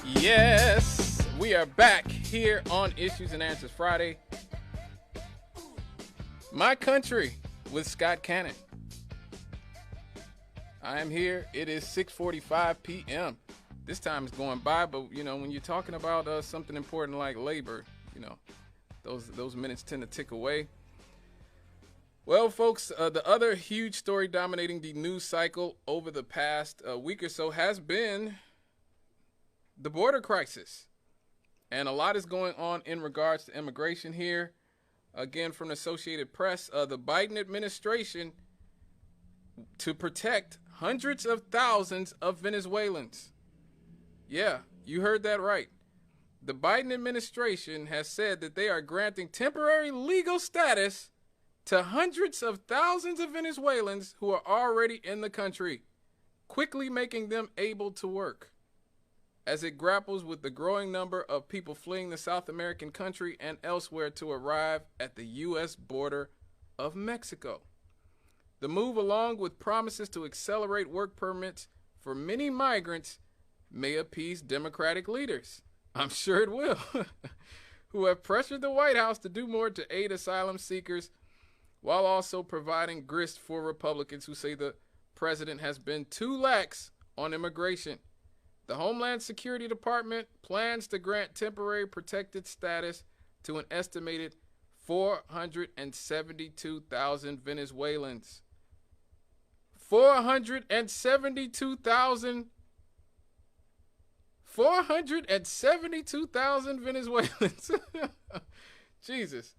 Yes, we are back here on Issues and Answers Friday. My Country with Scott Cannon. I am here. It is 6:45 p.m. This time is going by, but you know when you're talking about something important like labor, you know those minutes tend to tick away. Well, folks, the other huge story dominating the news cycle over the past week or so has been the border crisis. And a lot is going on in regards to immigration here. Again, from the Associated Press, the Biden administration to protect hundreds of thousands of Venezuelans. Yeah, you heard that right. The Biden administration has said that they are granting temporary legal status to hundreds of thousands of Venezuelans who are already in the country, quickly making them able to work as it grapples with the growing number of people fleeing the South American country and elsewhere to arrive at the U.S. border of Mexico. The move, along with promises to accelerate work permits for many migrants, may appease Democratic leaders. I'm sure it will, who have pressured the White House to do more to aid asylum seekers, while also providing grist for Republicans who say the president has been too lax on immigration. The Homeland Security Department plans to grant temporary protected status to an estimated 472,000 Venezuelans. 472,000 Venezuelans. Jesus.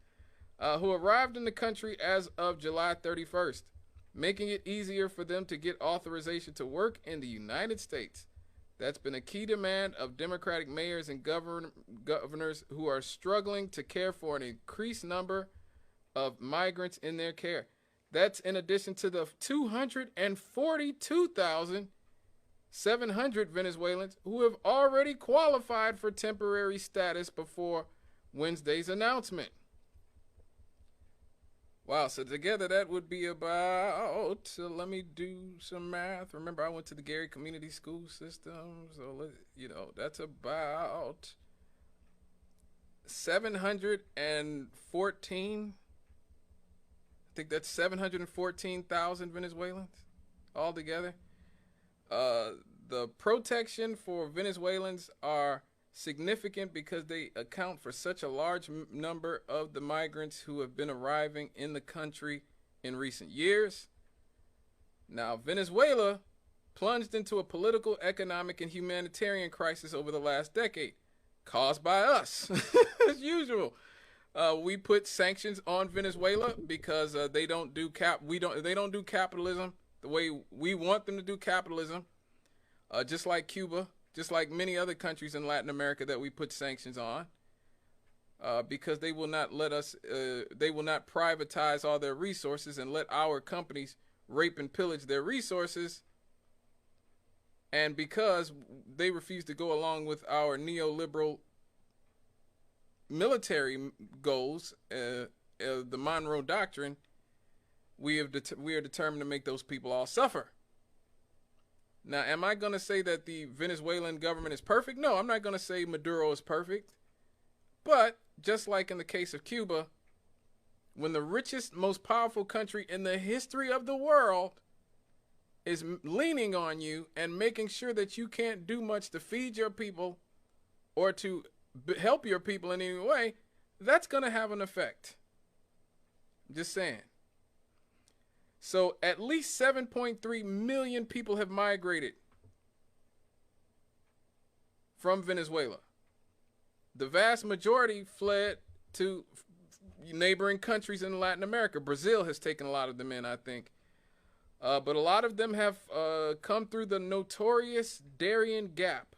Who arrived in the country as of July 31st, making it easier for them to get authorization to work in the United States. That's been a key demand of Democratic mayors and governors who are struggling to care for an increased number of migrants in their care. That's in addition to the 242,700 Venezuelans who have already qualified for temporary status before Wednesday's announcement. Wow, so together that would be about, let me do some math. Remember, I went to the Gary Community School System, so, that's about 714, I think that's 714,000 Venezuelans altogether. The protection for Venezuelans are significant because they account for such a large number of the migrants who have been arriving in the country in recent years. Now, Venezuela plunged into a political, economic, and humanitarian crisis over the last decade, caused by us, as usual. We put sanctions on Venezuela because they don't do capitalism the way we want them to do capitalism, just like Cuba. Just like many other countries in Latin America that we put sanctions on, because they will not let us, they will not privatize all their resources and let our companies rape and pillage their resources. And because they refuse to go along with our neoliberal military goals, the Monroe Doctrine, we are determined to make those people all suffer. Now, am I going to say that the Venezuelan government is perfect? No, I'm not going to say Maduro is perfect. But just like in the case of Cuba, when the richest, most powerful country in the history of the world is leaning on you and making sure that you can't do much to feed your people or to help your people in any way, that's going to have an effect. Just saying. So at least 7.3 million people have migrated from Venezuela. The vast majority fled to neighboring countries in Latin America. Brazil has taken a lot of them in, I think. But a lot of them have come through the notorious Darien Gap,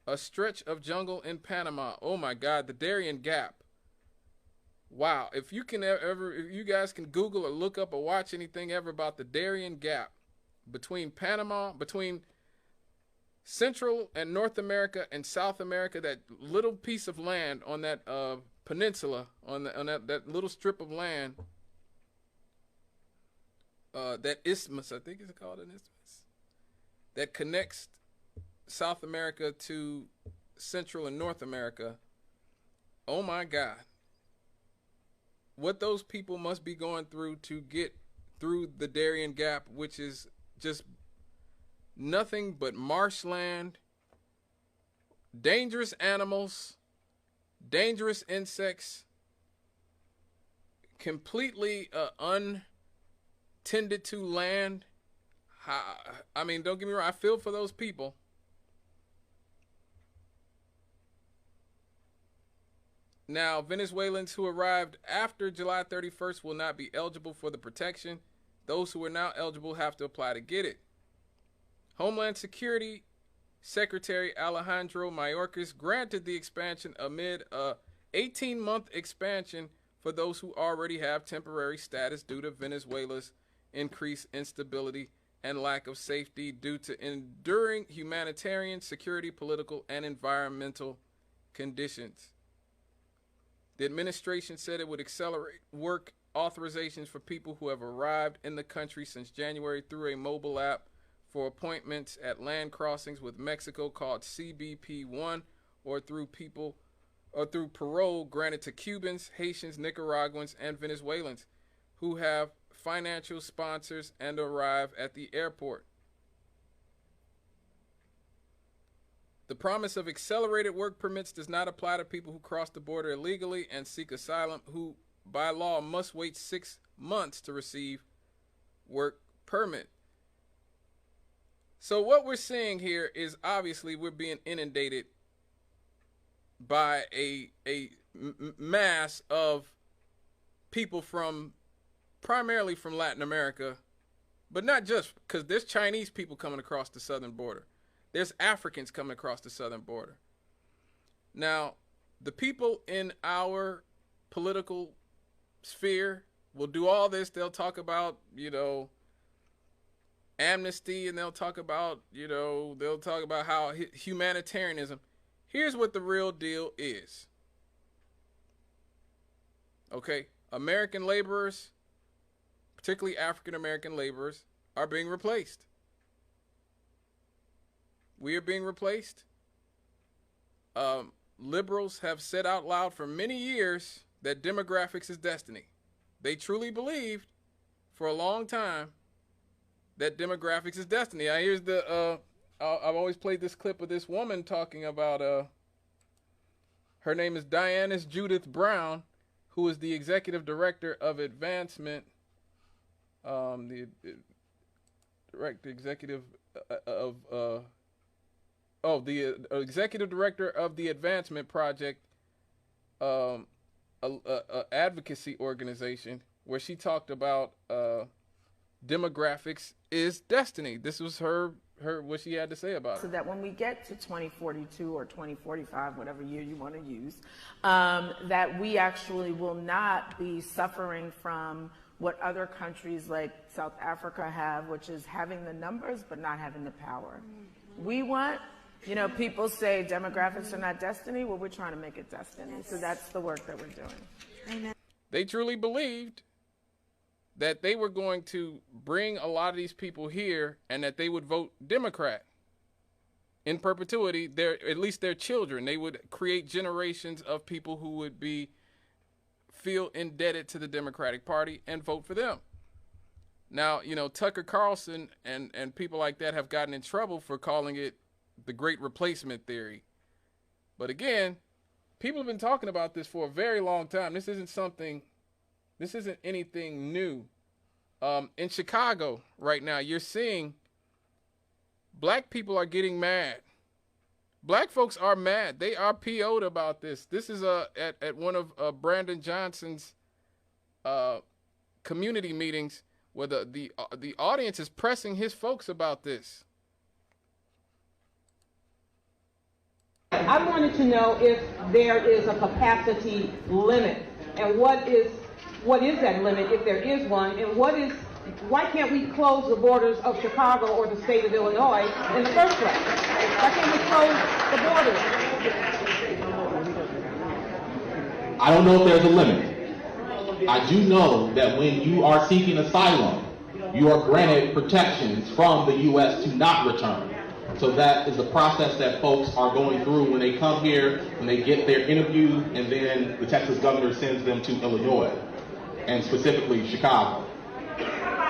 a stretch of jungle in Panama. Oh my God, the Darien Gap. Wow, if you guys can Google or look up or watch anything ever about the Darien Gap between Panama, between Central and North America and South America, that little piece of land on that peninsula, on that little strip of land, that isthmus, I think it's called an isthmus, that connects South America to Central and North America, oh my God, what those people must be going through to get through the Darien Gap, which is just nothing but marshland, dangerous animals, dangerous insects, completely untended to land. I mean, don't get me wrong, I feel for those people. Now, Venezuelans who arrived after July 31st will not be eligible for the protection. Those who are now eligible have to apply to get it. Homeland Security Secretary Alejandro Mayorkas granted the expansion amid a 18-month expansion for those who already have temporary status due to Venezuela's increased instability and lack of safety due to enduring humanitarian, security, political, and environmental conditions. The administration said it would accelerate work authorizations for people who have arrived in the country since January through a mobile app for appointments at land crossings with Mexico called CBP-1, or through parole granted to Cubans, Haitians, Nicaraguans, and Venezuelans who have financial sponsors and arrive at the airport. The promise of accelerated work permits does not apply to people who cross the border illegally and seek asylum, who by law must wait 6 months to receive work permit. So what we're seeing here is obviously we're being inundated by a mass of people primarily from Latin America, but not just, because there's Chinese people coming across the southern border. There's Africans coming across the southern border. Now, the people in our political sphere will do all this. They'll talk about, amnesty, and they'll talk about how humanitarianism. Here's what the real deal is. Okay, American laborers, particularly African American laborers, are being replaced. We are being replaced. Liberals have said out loud for many years that demographics is destiny. They truly believed for a long time that demographics is destiny. Here's I've always played this clip of this woman talking about, her name is Diana Judith Brown, who is the executive director of advancement, the executive director of the Advancement Project, advocacy organization, where she talked about demographics is destiny. This was her what she had to say about it. So that when we get to 2042 or 2045, whatever year you want to use, that we actually will not be suffering from what other countries like South Africa have, which is having the numbers but not having the power. We want, people say demographics are not destiny. Well, we're trying to make it destiny. So that's the work that we're doing. Amen. They truly believed that they were going to bring a lot of these people here and that they would vote Democrat in perpetuity. At least their children. They would create generations of people who would feel indebted to the Democratic Party and vote for them. Now, Tucker Carlson and people like that have gotten in trouble for calling it the Great Replacement Theory. But again, people have been talking about this for a very long time. This isn't anything new. In Chicago right now, you're seeing black people are getting mad. Black folks are mad. They are PO'd about this. This is at one of Brandon Johnson's community meetings where the audience is pressing his folks about this. I wanted to know if there is a capacity limit, and what is that limit, if there is one, and why can't we close the borders of Chicago or the state of Illinois in the first place? Why can't we close the borders? I don't know if there's a limit. I do know that when you are seeking asylum, you are granted protections from the U.S. to not return. So that is the process that folks are going through when they come here, when they get their interview, and then the Texas governor sends them to Illinois, and specifically Chicago.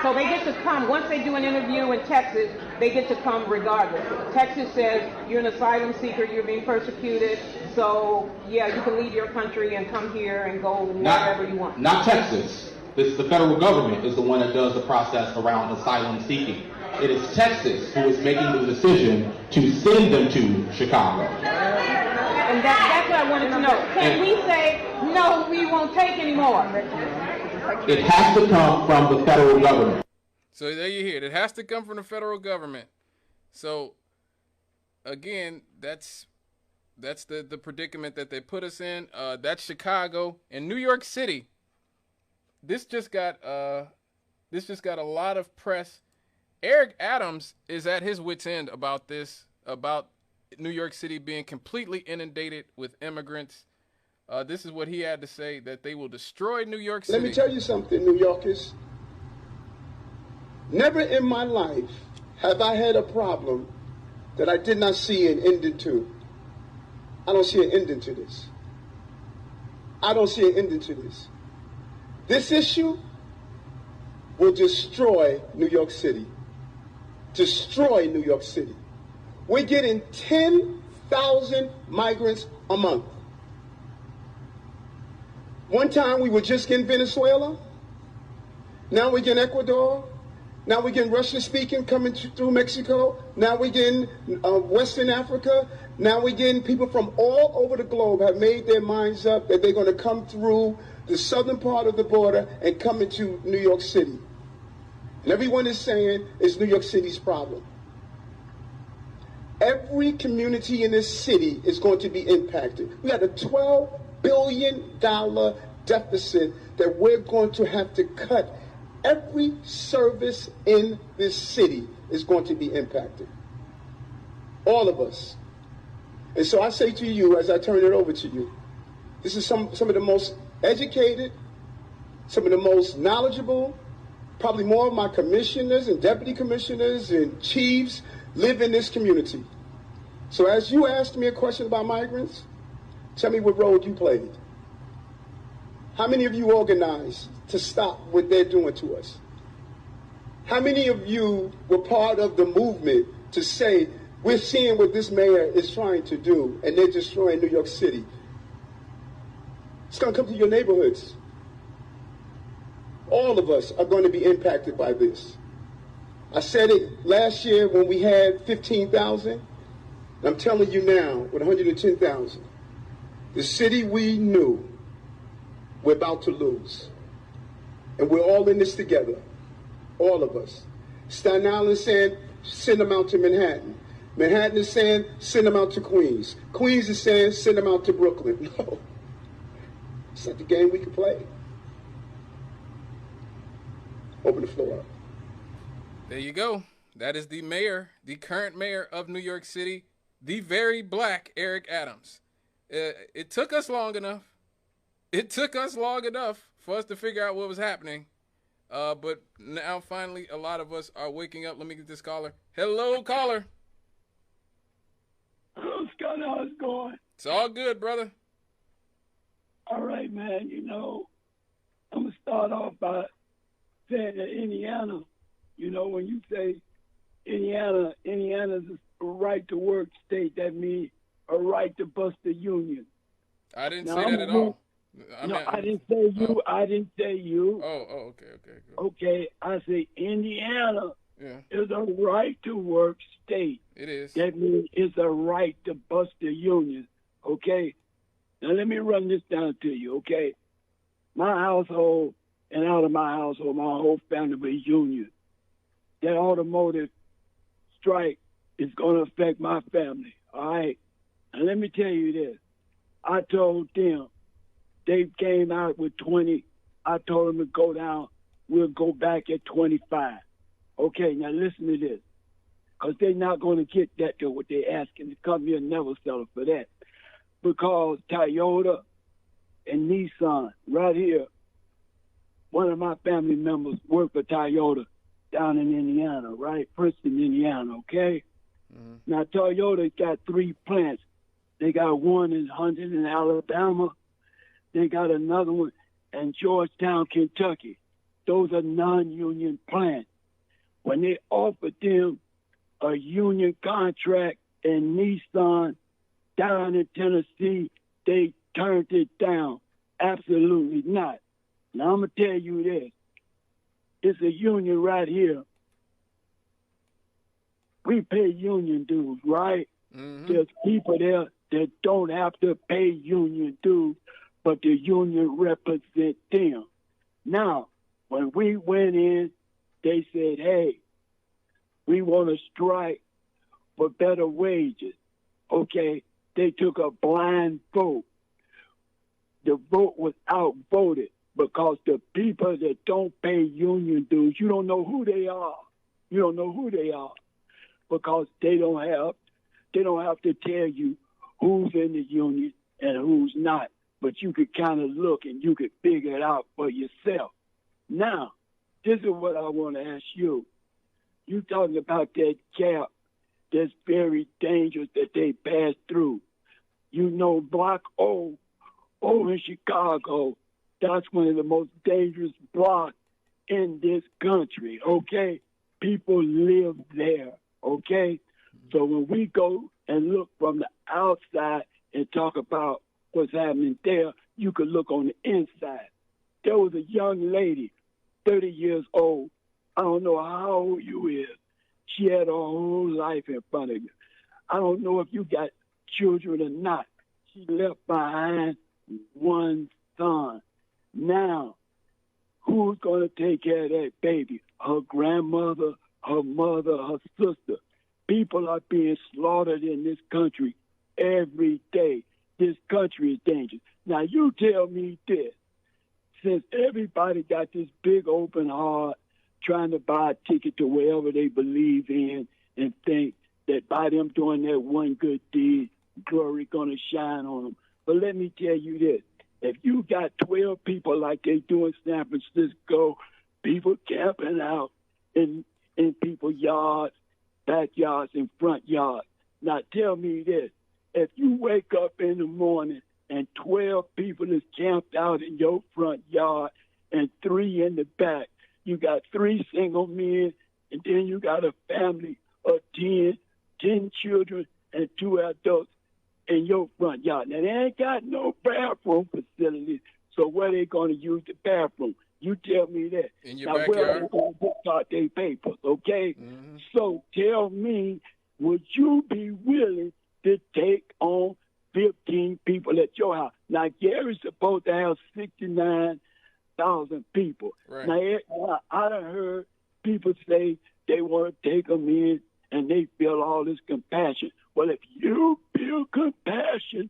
So they get to come, once they do an interview in Texas, they get to come regardless. Texas says you're an asylum seeker, you're being persecuted, so yeah, you can leave your country and come here and go wherever you want. Not Texas. This is the federal government is the one that does the process around asylum seeking. It is Texas who is making the decision to send them to Chicago. And that's what I wanted to know. Can we say, no, we won't take anymore? It has to come from the federal government. So there you hear it. It has to come from the federal government. So again, that's the predicament that they put us in. That's Chicago and New York City. This just got a lot of press. Eric Adams is at his wit's end about this, about New York City being completely inundated with immigrants. This is what he had to say, that they will destroy New York City. Let me tell you something, New Yorkers. Never in my life have I had a problem that I did not see an ending to. I don't see an ending to this. I don't see an ending to this. This issue will destroy New York City. Destroy New York City. We're getting 10,000 migrants a month. One time we were just getting Venezuela. Now we're getting Ecuador. Now we're getting Russian speaking coming through Mexico. Now we're getting Western Africa. Now we're getting people from all over the globe have made their minds up that they're going to come through the southern part of the border and come into New York City. And everyone is saying it's New York City's problem. Every community in this city is going to be impacted. We had a $12 billion deficit that we're going to have to cut. Every service in this city is going to be impacted. All of us. And so I say to you, as I turn it over to you, this is some of the most educated, some of the most knowledgeable, probably more of my commissioners and deputy commissioners and chiefs live in this community. So as you asked me a question about migrants, tell me what role you played. How many of you organized to stop what they're doing to us? How many of you were part of the movement to say, we're seeing what this mayor is trying to do, and they're destroying New York City? It's going to come to your neighborhoods. All of us are going to be impacted by this. I said it last year when we had 15,000. I'm telling you now, with 110,000, the city we knew, we're about to lose. And we're all in this together, all of us. Staten Island is saying, send them out to Manhattan. Manhattan is saying, send them out to Queens. Queens is saying, send them out to Brooklyn. No, it's not the game we can play. Open the floor up. There you go. That is the mayor, the current mayor of New York City, the very black Eric Adams. It took us long enough. It took us long enough for us to figure out what was happening. But now finally a lot of us are waking up. Let me get this caller. Hello, caller. Hello, Scott. How's it going? It's all good, brother. All right, man. You know, I'm going to start off by saying that Indiana, you know, when you say Indiana's a right-to-work state, that means a right to bust the union. I didn't say that at all. I didn't say you. Oh. I didn't say you. Oh, okay. Good. Okay, I say Indiana is a right-to-work state. It is. That means it's a right to bust the union. Okay? Now, let me run this down to you, okay? My household and out of my household, my whole family was union. That automotive strike is going to affect my family, all right? And let me tell you this. I told them, they came out with 20. I told them to go down. We'll go back at 25. Okay, now listen to this. Because they're not going to get that to what they're asking. The company will never settle for that. Because Toyota and Nissan, right here, one of my family members worked for Toyota down in Indiana, right? Princeton, Indiana, okay? Now, Toyota's got 3 plants. They got one in Huntington, Alabama. They got another one in Georgetown, Kentucky. Those are non-union plants. When they offered them a union contract in Nissan down in Tennessee, they turned it down. Absolutely not. Now, I'm going to tell you this. It's a union right here. We pay union dues, right? There's people there that don't have to pay union dues, but the union represent them. Now, when we went in, they said, hey, we want to strike for better wages. Okay, they took a blind vote. The vote was outvoted because the people that don't pay union dues, you don't know who they are. You don't know who they are because they don't have to tell you who's in the union and who's not. But you could kind of look and you could figure it out for yourself. Now, this is what I want to ask you. You talking about that gap that's very dangerous that they pass through. You know, Block O in Chicago, that's one of the most dangerous blocks in this country, okay? People live there, okay? So when we go and look from the outside and talk about what's happening there, you could look on the inside. There was a young lady, 30 years old. I don't know how old you is. She had her whole life in front of you. I don't know if you got children or not. She left behind one son. Now, who's going to take care of that baby? Her grandmother, her mother, her sister. People are being slaughtered in this country every day. This country is dangerous. Now, you tell me this. Since everybody got this big open heart, trying to buy a ticket to wherever they believe in and think that by them doing that one good deed, glory going to shine on them. But let me tell you this. If you got 12 people like they do in San Francisco, people camping out in people's yards, backyards, and front yards. Now tell me this. If you wake up in the morning and 12 people is camped out in your front yard and 3 in the back, you got 3 single men, and then you got a family of 10 children and 2 adults in your front yard. Now, they ain't got no bathroom facilities, so where they going to use the bathroom? You tell me that. In your now, backyard? Where are they going to start their papers, okay? So tell me, would you be willing to take on 15 people at your house? Now, Gary's supposed to have 69,000 people. Right. Now, I done heard people say they want to take them in and they feel all this compassion. Well, if you feel compassion,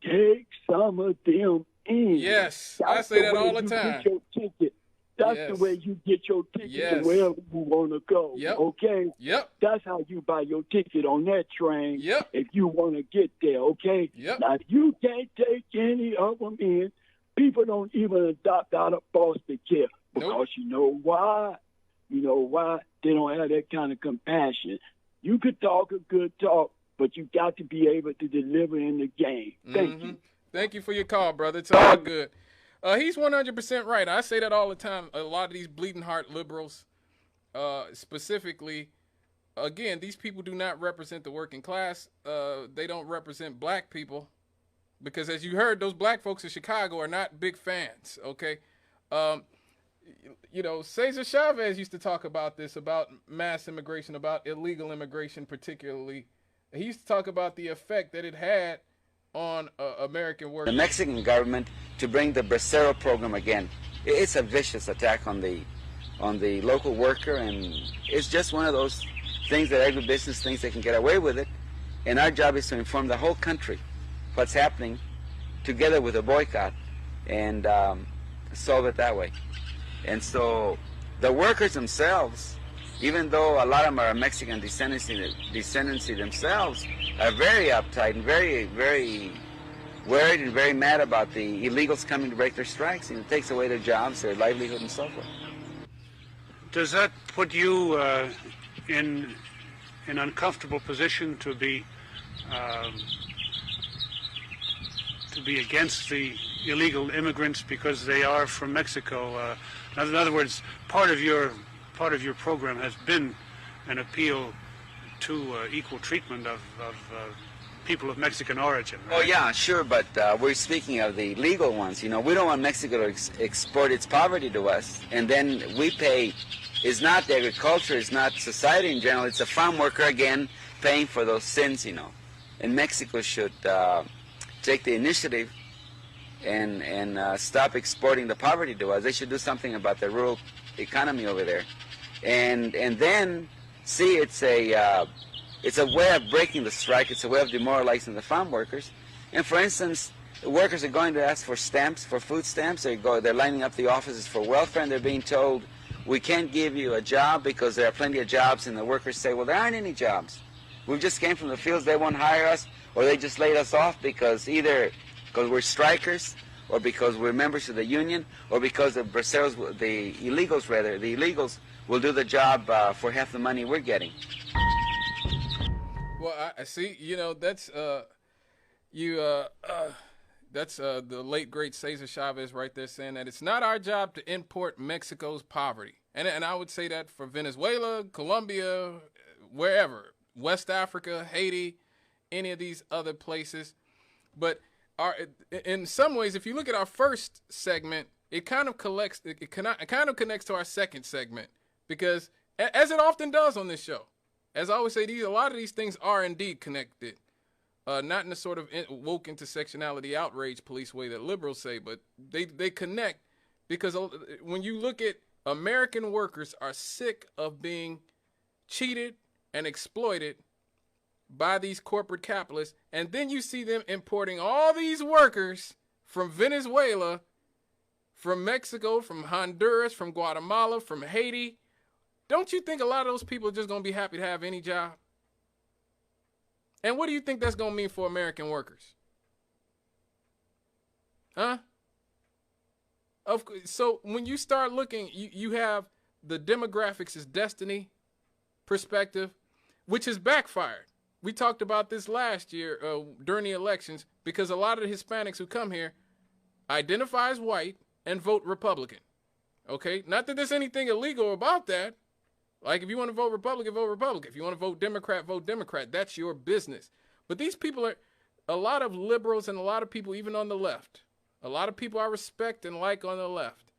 take some of them in. Yes, I say that all the time. Get your ticket. That's the way you get your ticket to wherever you want to go. Yep. Okay? Yep. That's how you buy your ticket on that train. Yep. If you want to get there, okay? Yep. Now, if you can't take any of them in, people don't even adopt out of foster care because you know why? You know why? They don't have that kind of compassion. You could talk a good talk, but you got to be able to deliver in the game. Thank you. Thank you for your call, brother. It's all good. He's 100% right. I say that all the time. A lot of these bleeding heart liberals, specifically, again, these people do not represent the working class. They don't represent black people because, as you heard, those black folks in Chicago are not big fans, okay? You know, Cesar Chavez used to talk about this, about mass immigration, about illegal immigration particularly. He used to talk about the effect that it had on American workers. The Mexican government to bring the Bracero program again. It's a vicious attack on the local worker, and it's just one of those things that agribusiness thinks they can get away with it. And our job is to inform the whole country what's happening together with a boycott and solve it that way. And so the workers themselves, even though a lot of them are Mexican descendancy themselves, are very uptight and very, very worried and very mad about the illegals coming to break their strikes, and it takes away their jobs, their livelihood, and so forth. Does that put you in an uncomfortable position to be against the illegal immigrants because they are from Mexico. In other words, part of your program has been an appeal to equal treatment of people of Mexican origin. Right? Oh yeah, sure, but we're speaking of the legal ones. You know, we don't want Mexico to export its poverty to us, and then we pay. It's not the agriculture, it's not society in general. It's a farm worker again paying for those sins. You know, and Mexico should take the initiative and stop exporting the poverty to us. They should do something about the rural economy over there, and then see it's a way of breaking the strike. It's a way of demoralizing the farm workers. And for instance, the workers are going to ask for stamps, for food stamps. They're lining up the offices for welfare, and they're being told, we can't give you a job because there are plenty of jobs. And the workers say, well, there aren't any jobs. We just came from the fields. They won't hire us, or they just laid us off because either because we're strikers, or because we're members of the union, or because the braceros, the illegals will do the job for half the money we're getting. Well, I see. You know, that's that's the late great Cesar Chavez right there saying that it's not our job to import Mexico's poverty, and I would say that for Venezuela, Colombia, wherever, West Africa, Haiti, any of these other places. But in some ways, if you look at our first segment, it kind of connects to our second segment, because as it often does on this show. As I always say, a lot of these things are indeed connected, not in the sort of woke intersectionality outrage police way that liberals say, but they connect because when you look at American workers are sick of being cheated and exploited by these corporate capitalists, and then you see them importing all these workers from Venezuela, from Mexico, from Honduras, from Guatemala, from Haiti. Don't you think a lot of those people are just going to be happy to have any job? And what do you think that's going to mean for American workers? Huh? So when you start looking, you have the demographics is destiny perspective, which has backfired. We talked about this last year during the elections, because a lot of the Hispanics who come here identify as white and vote Republican. Okay? Not that there's anything illegal about that. Like, if you want to vote Republican, vote Republican. If you want to vote Democrat, vote Democrat. That's your business. But these people are, a lot of liberals and a lot of people, even on the left, a lot of people I respect and like on the left,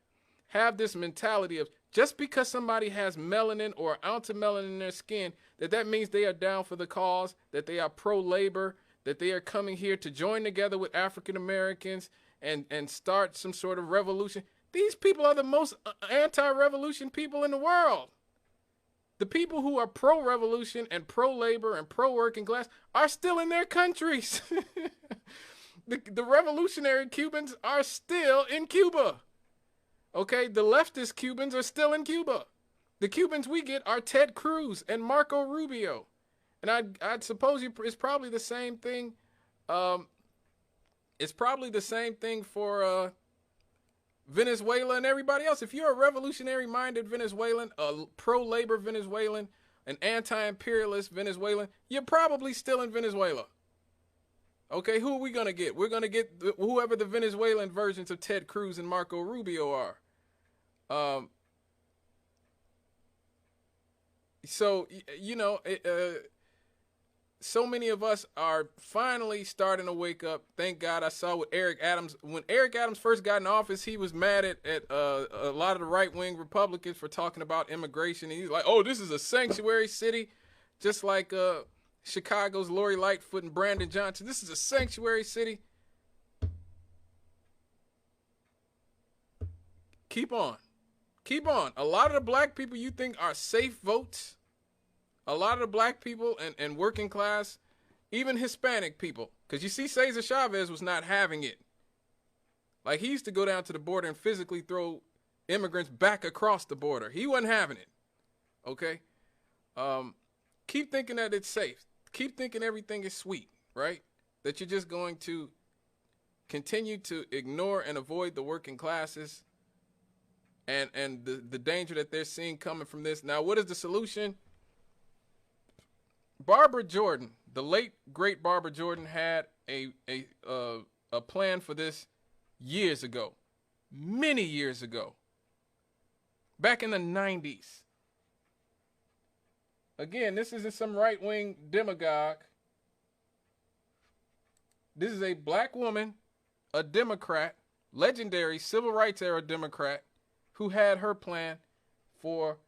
have this mentality of just because somebody has melanin or an ounce of melanin in their skin, that means they are down for the cause, that they are pro-labor, that they are coming here to join together with African Americans and start some sort of revolution. These people are the most anti-revolution people in the world. The people who are pro-revolution and pro-labor and pro-working class are still in their countries. The revolutionary Cubans are still in Cuba. Okay, the leftist Cubans are still in Cuba. The Cubans we get are Ted Cruz and Marco Rubio. And I'd suppose it's probably the same thing. It's probably the same thing for Venezuela and everybody else. If you're a revolutionary-minded Venezuelan, a pro-labor Venezuelan, an anti-imperialist Venezuelan, you're probably still in Venezuela. Okay, who are we going to get? We're going to get whoever the Venezuelan versions of Ted Cruz and Marco Rubio are. So, you know, so many of us are finally starting to wake up. Thank God. I saw with Eric Adams. When Eric Adams first got in office, he was mad at a lot of the right-wing Republicans for talking about immigration. And he's like, oh, this is a sanctuary city, just like Chicago's Lori Lightfoot and Brandon Johnson. This is a sanctuary city. Keep on. Keep on. A lot of the black people you think are safe votes, a lot of the black people and working class, even Hispanic people, because you see Cesar Chavez was not having it. Like, he used to go down to the border and physically throw immigrants back across the border. He wasn't having it. Okay? Keep thinking that it's safe. Keep thinking everything is sweet, right? That you're just going to continue to ignore and avoid the working classes and the danger that they're seeing coming from this. Now, what is the solution? Barbara Jordan, the late great Barbara Jordan, had a plan for this years ago, many years ago, back in the 90s. Again, this isn't some right-wing demagogue. This is a black woman, a Democrat, legendary civil rights era Democrat, who had her plan for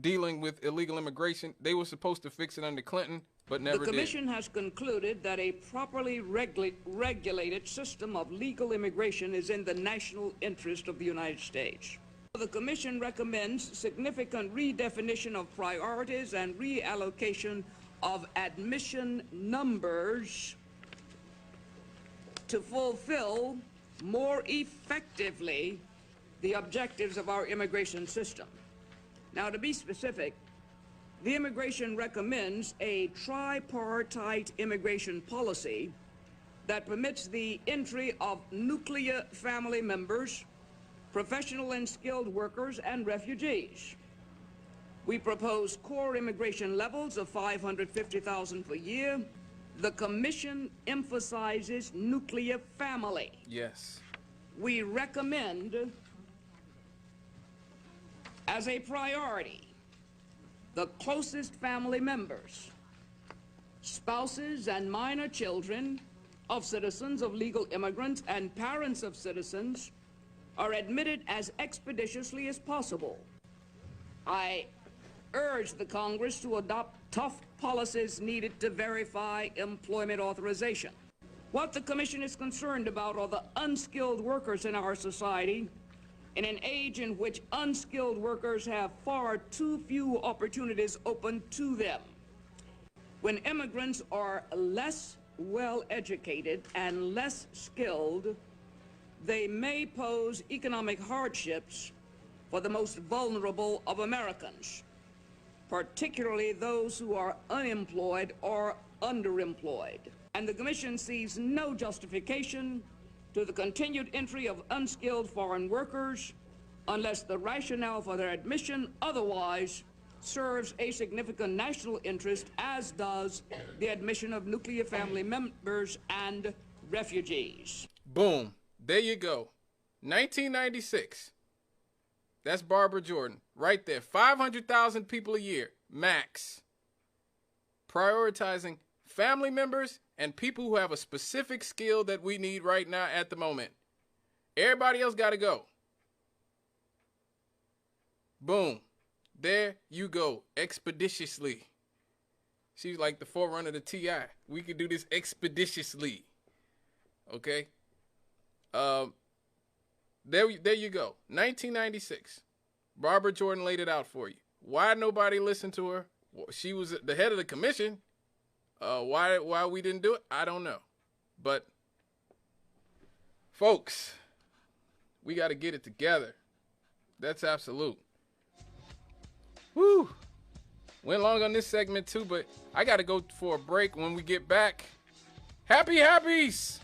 dealing with illegal immigration. They were supposed to fix it under Clinton, but never did. The Commission has concluded that a properly regulated system of legal immigration is in the national interest of the United States. The Commission recommends significant redefinition of priorities and reallocation of admission numbers to fulfill more effectively the objectives of our immigration system. Now, to be specific, the Immigration recommends a tripartite immigration policy that permits the entry of nuclear family members, professional and skilled workers, and refugees. We propose core immigration levels of 550,000 per year. The Commission emphasizes nuclear family. Yes. We recommend, as a priority, the closest family members, spouses and minor children of citizens of legal immigrants and parents of citizens are admitted as expeditiously as possible. I urge the Congress to adopt tough policies needed to verify employment authorization. What the Commission is concerned about are the unskilled workers in our society in an age in which unskilled workers have far too few opportunities open to them. When immigrants are less well educated and less skilled, they may pose economic hardships for the most vulnerable of Americans, particularly those who are unemployed or underemployed. And the Commission sees no justification to the continued entry of unskilled foreign workers unless the rationale for their admission otherwise serves a significant national interest, as does the admission of nuclear family members and refugees. Boom. There you go. 1996. That's Barbara Jordan. Right there. 500,000 people a year. Max. Prioritizing family members and people who have a specific skill that we need right now at the moment. Everybody else got to go. Boom. There you go. Expeditiously. She's like the forerunner to T.I. We could do this expeditiously. Okay? There you go. 1996. Barbara Jordan laid it out for you. Why nobody listened to her? She was the head of the commission. Why we didn't do it? I don't know. But folks, we got to get it together. That's absolute. Woo. Went long on this segment too, but I got to go for a break. When we get back, happy happies.